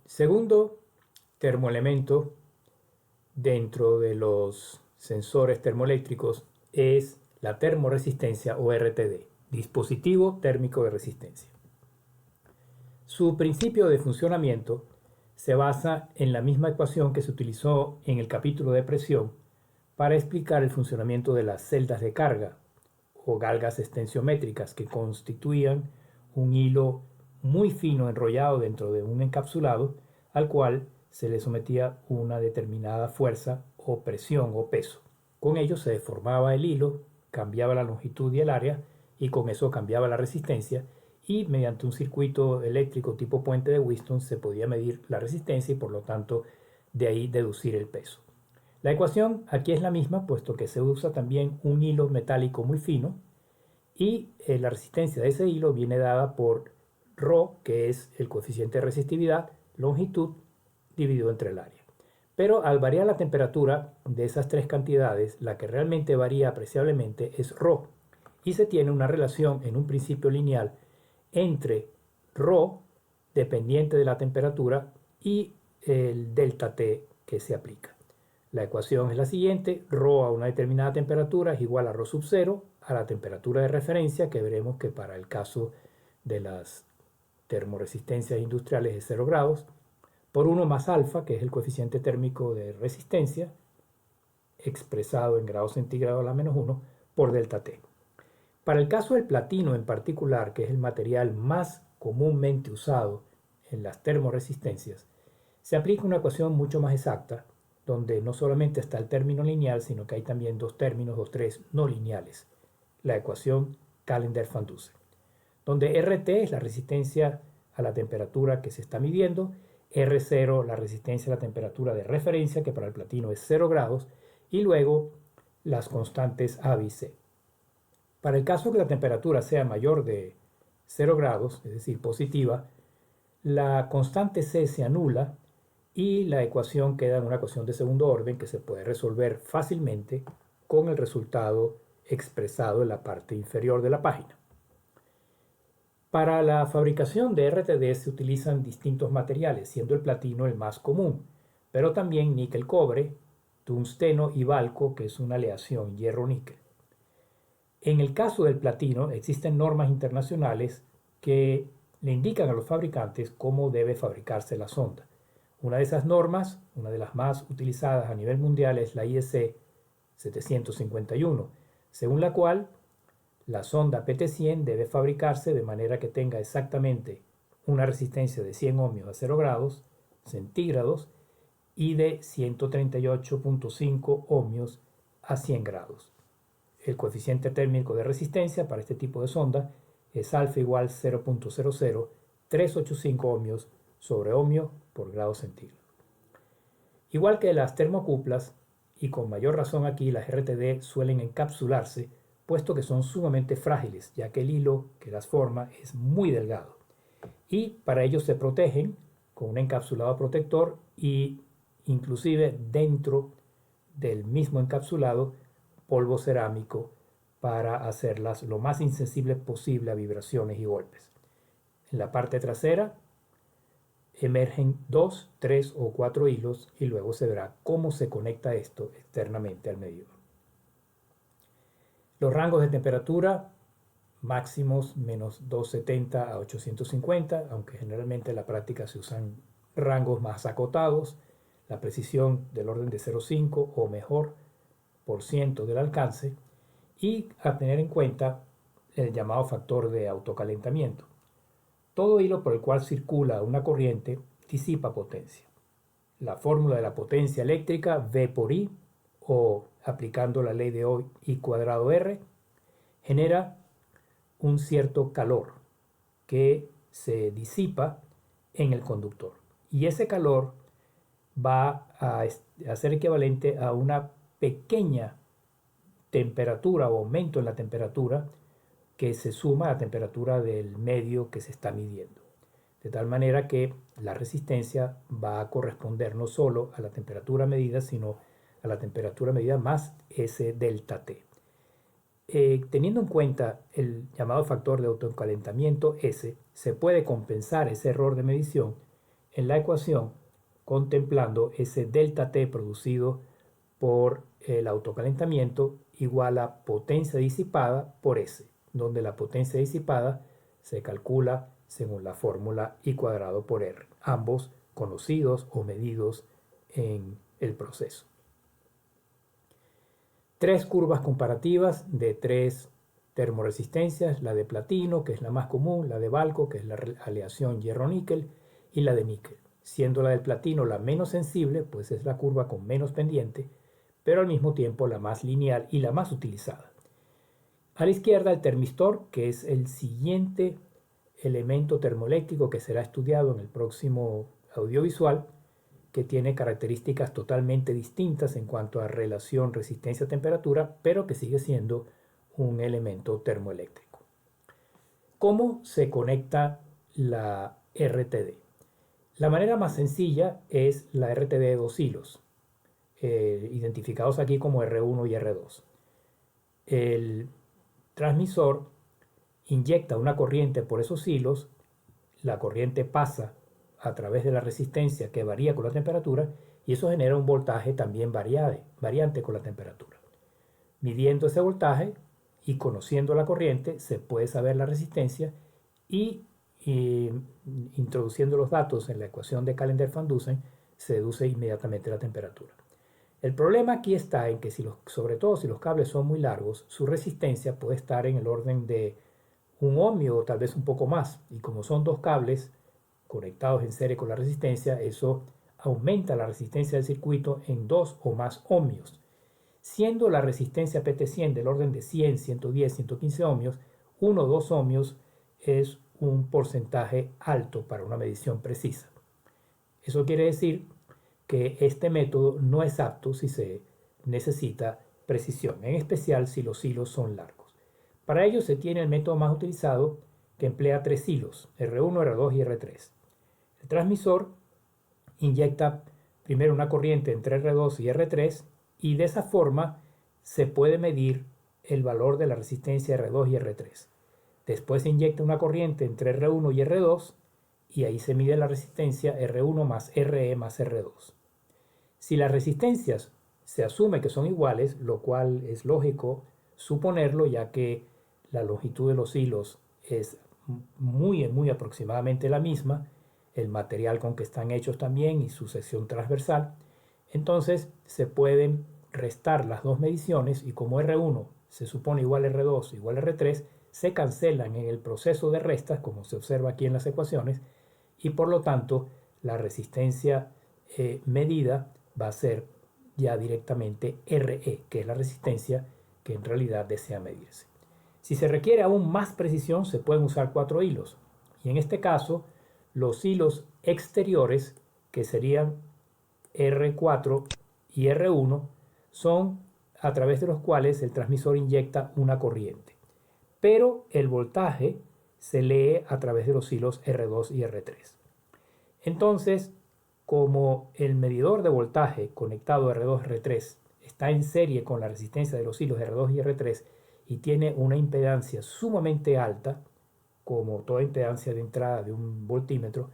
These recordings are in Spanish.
Segundo termoelemento dentro de los sensores termoeléctricos es la termoresistencia o RTD, dispositivo térmico de resistencia. Su principio de funcionamiento se basa en la misma ecuación que se utilizó en el capítulo de presión para explicar el funcionamiento de las celdas de carga o galgas extensiométricas que constituían un hilo muy fino enrollado dentro de un encapsulado al cual se le sometía una determinada fuerza o presión o peso. Con ello se deformaba el hilo, cambiaba la longitud y el área y con eso cambiaba la resistencia y mediante un circuito eléctrico tipo puente de Wheatstone se podía medir la resistencia y por lo tanto de ahí deducir el peso. La ecuación aquí es la misma puesto que se usa también un hilo metálico muy fino y la resistencia de ese hilo viene dada por ρ, que es el coeficiente de resistividad, longitud dividido entre el área. Pero al variar la temperatura de esas tres cantidades, la que realmente varía apreciablemente es ρ y se tiene una relación en un principio lineal entre ρ, dependiente de la temperatura, y el delta T que se aplica. La ecuación es la siguiente: ρ a una determinada temperatura es igual a ρ sub 0 a la temperatura de referencia, que veremos que para el caso de las termoresistencias industriales es 0 grados, por 1 más alfa, que es el coeficiente térmico de resistencia, expresado en grados centígrados a la menos 1, por delta T. Para el caso del platino en particular, que es el material más comúnmente usado en las termoresistencias, se aplica una ecuación mucho más exacta, donde no solamente está el término lineal, sino que hay también dos términos o tres no lineales. La ecuación Callendar-Van Dusen, donde RT es la resistencia a la temperatura que se está midiendo, R0 la resistencia a la temperatura de referencia, que para el platino es 0 grados, y luego las constantes A, B y C. Para el caso que la temperatura sea mayor de 0 grados, es decir, positiva, la constante C se anula y la ecuación queda en una ecuación de segundo orden que se puede resolver fácilmente con el resultado expresado en la parte inferior de la página. Para la fabricación de RTD se utilizan distintos materiales, siendo el platino el más común, pero también níquel-cobre, tungsteno y balco, que es una aleación hierro-níquel. En el caso del platino existen normas internacionales que le indican a los fabricantes cómo debe fabricarse la sonda. Una de esas normas, una de las más utilizadas a nivel mundial, es la IEC 751, según la cual la sonda PT100 debe fabricarse de manera que tenga exactamente una resistencia de 100 ohmios a 0 grados centígrados y de 138.5 ohmios a 100 grados. El coeficiente térmico de resistencia para este tipo de sonda es alfa igual 0.00385 ohmios sobre ohmio por grado centígrado. Igual que las termocuplas, y con mayor razón aquí, las RTD suelen encapsularse, puesto que son sumamente frágiles, ya que el hilo que las forma es muy delgado. Y para ello se protegen con un encapsulado protector y inclusive dentro del mismo encapsulado polvo cerámico para hacerlas lo más insensibles posible a vibraciones y golpes. En la parte trasera emergen 2, 3 o 4 hilos y luego se verá cómo se conecta esto externamente al medidor. Los rangos de temperatura máximos menos 270 a 850, aunque generalmente en la práctica se usan rangos más acotados, la precisión del orden de 0,5 o mejor por ciento del alcance, y a tener en cuenta el llamado factor de autocalentamiento. Todo hilo por el cual circula una corriente disipa potencia. La fórmula de la potencia eléctrica, V por I, o aplicando la ley de I cuadrado R, genera un cierto calor que se disipa en el conductor. Y ese calor va a ser equivalente a una pequeña temperatura o aumento en la temperatura que se suma a la temperatura del medio que se está midiendo. De tal manera que la resistencia va a corresponder no solo a la temperatura medida, sino a la temperatura medida más ese delta T. Teniendo en cuenta el llamado factor de autocalentamiento S, se puede compensar ese error de medición en la ecuación contemplando ese delta T producido por el autocalentamiento igual a potencia disipada por S, donde la potencia disipada se calcula según la fórmula I cuadrado por R, ambos conocidos o medidos en el proceso. Tres curvas comparativas de tres termoresistencias, la de platino, que es la más común, la de Balco, que es la aleación hierro-níquel, y la de níquel, siendo la del platino la menos sensible, pues es la curva con menos pendiente, pero al mismo tiempo la más lineal y la más utilizada. A la izquierda el termistor, que es el siguiente elemento termoeléctrico que será estudiado en el próximo audiovisual, que tiene características totalmente distintas en cuanto a relación resistencia-temperatura, pero que sigue siendo un elemento termoeléctrico. ¿Cómo se conecta la RTD? La manera más sencilla es la RTD de dos hilos, identificados aquí como R1 y R2. El transmisor inyecta una corriente por esos hilos, la corriente pasa a través de la resistencia que varía con la temperatura y eso genera un voltaje también variante con la temperatura. Midiendo ese voltaje y conociendo la corriente se puede saber la resistencia y introduciendo los datos en la ecuación de Callendar-Van Dusen se deduce inmediatamente la temperatura. El problema aquí está en que sobre todo si los cables son muy largos, su resistencia puede estar en el orden de 1 ohmio o tal vez un poco más, y como son dos cables conectados en serie con la resistencia, eso aumenta la resistencia del circuito en 2 o más ohmios. Siendo la resistencia PT100 del orden de 100, 110, 115 ohmios, 1 o 2 ohmios es un porcentaje alto para una medición precisa. Eso quiere decir que este método no es apto si se necesita precisión, en especial si los hilos son largos. Para ello se tiene el método más utilizado que emplea tres hilos, R1, R2 y R3. El transmisor inyecta primero una corriente entre R2 y R3 y de esa forma se puede medir el valor de la resistencia R2 y R3. Después se inyecta una corriente entre R1 y R2 y ahí se mide la resistencia R1 más RE más R2. Si las resistencias se asume que son iguales, lo cual es lógico suponerlo ya que la longitud de los hilos es muy aproximadamente la misma, el material con que están hechos también y su sección transversal, entonces se pueden restar las dos mediciones y como R1 se supone igual a R2 igual a R3, se cancelan en el proceso de restas, como se observa aquí en las ecuaciones, y por lo tanto la resistencia medida va a ser ya directamente RE, que es la resistencia que en realidad desea medirse. Si se requiere aún más precisión, se pueden usar 4 hilos. Y en este caso, los hilos exteriores, que serían R4 y R1, son a través de los cuales el transmisor inyecta una corriente. Pero el voltaje se lee a través de los hilos R2 y R3. Entonces, como el medidor de voltaje conectado a R2 y R3 está en serie con la resistencia de los hilos R2 y R3 y tiene una impedancia sumamente alta, como toda impedancia de entrada de un voltímetro,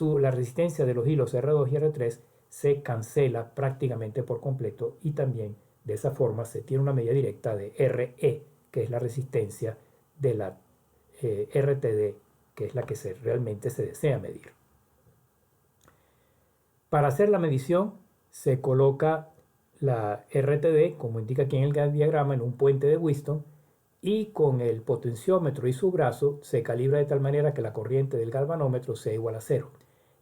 la resistencia de los hilos R2 y R3 se cancela prácticamente por completo y también de esa forma se tiene una medida directa de RE, que es la resistencia de la RTD, que es la que realmente se desea medir. Para hacer la medición se coloca la RTD, como indica aquí en el diagrama, en un puente de Wheatstone y con el potenciómetro y su brazo se calibra de tal manera que la corriente del galvanómetro sea igual a 0.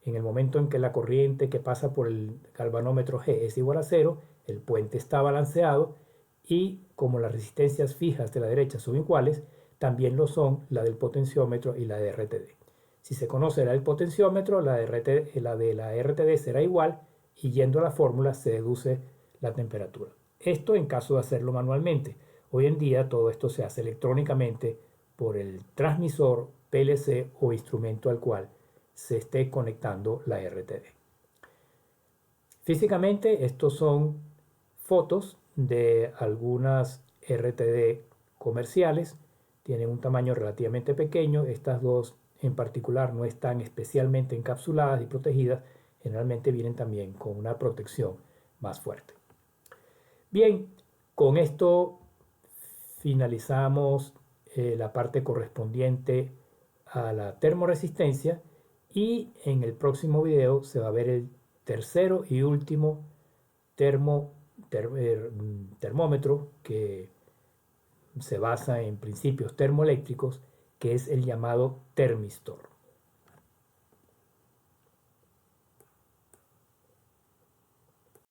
En el momento en que la corriente que pasa por el galvanómetro G es igual a 0, el puente está balanceado y como las resistencias fijas de la derecha son iguales, también lo son la del potenciómetro y la de RTD. Si se conoce la del potenciómetro, la de la RTD será igual y yendo a la fórmula se deduce la temperatura. Esto en caso de hacerlo manualmente. Hoy en día todo esto se hace electrónicamente por el transmisor, PLC o instrumento al cual se esté conectando la RTD. Físicamente estos son fotos de algunas RTD comerciales. Tienen un tamaño relativamente pequeño. Estas dos en particular no están especialmente encapsuladas y protegidas, generalmente vienen también con una protección más fuerte. Bien, con esto finalizamos la parte correspondiente a la termoresistencia y en el próximo video se va a ver el tercero y último termómetro que se basa en principios termoeléctricos, que es el llamado termistor.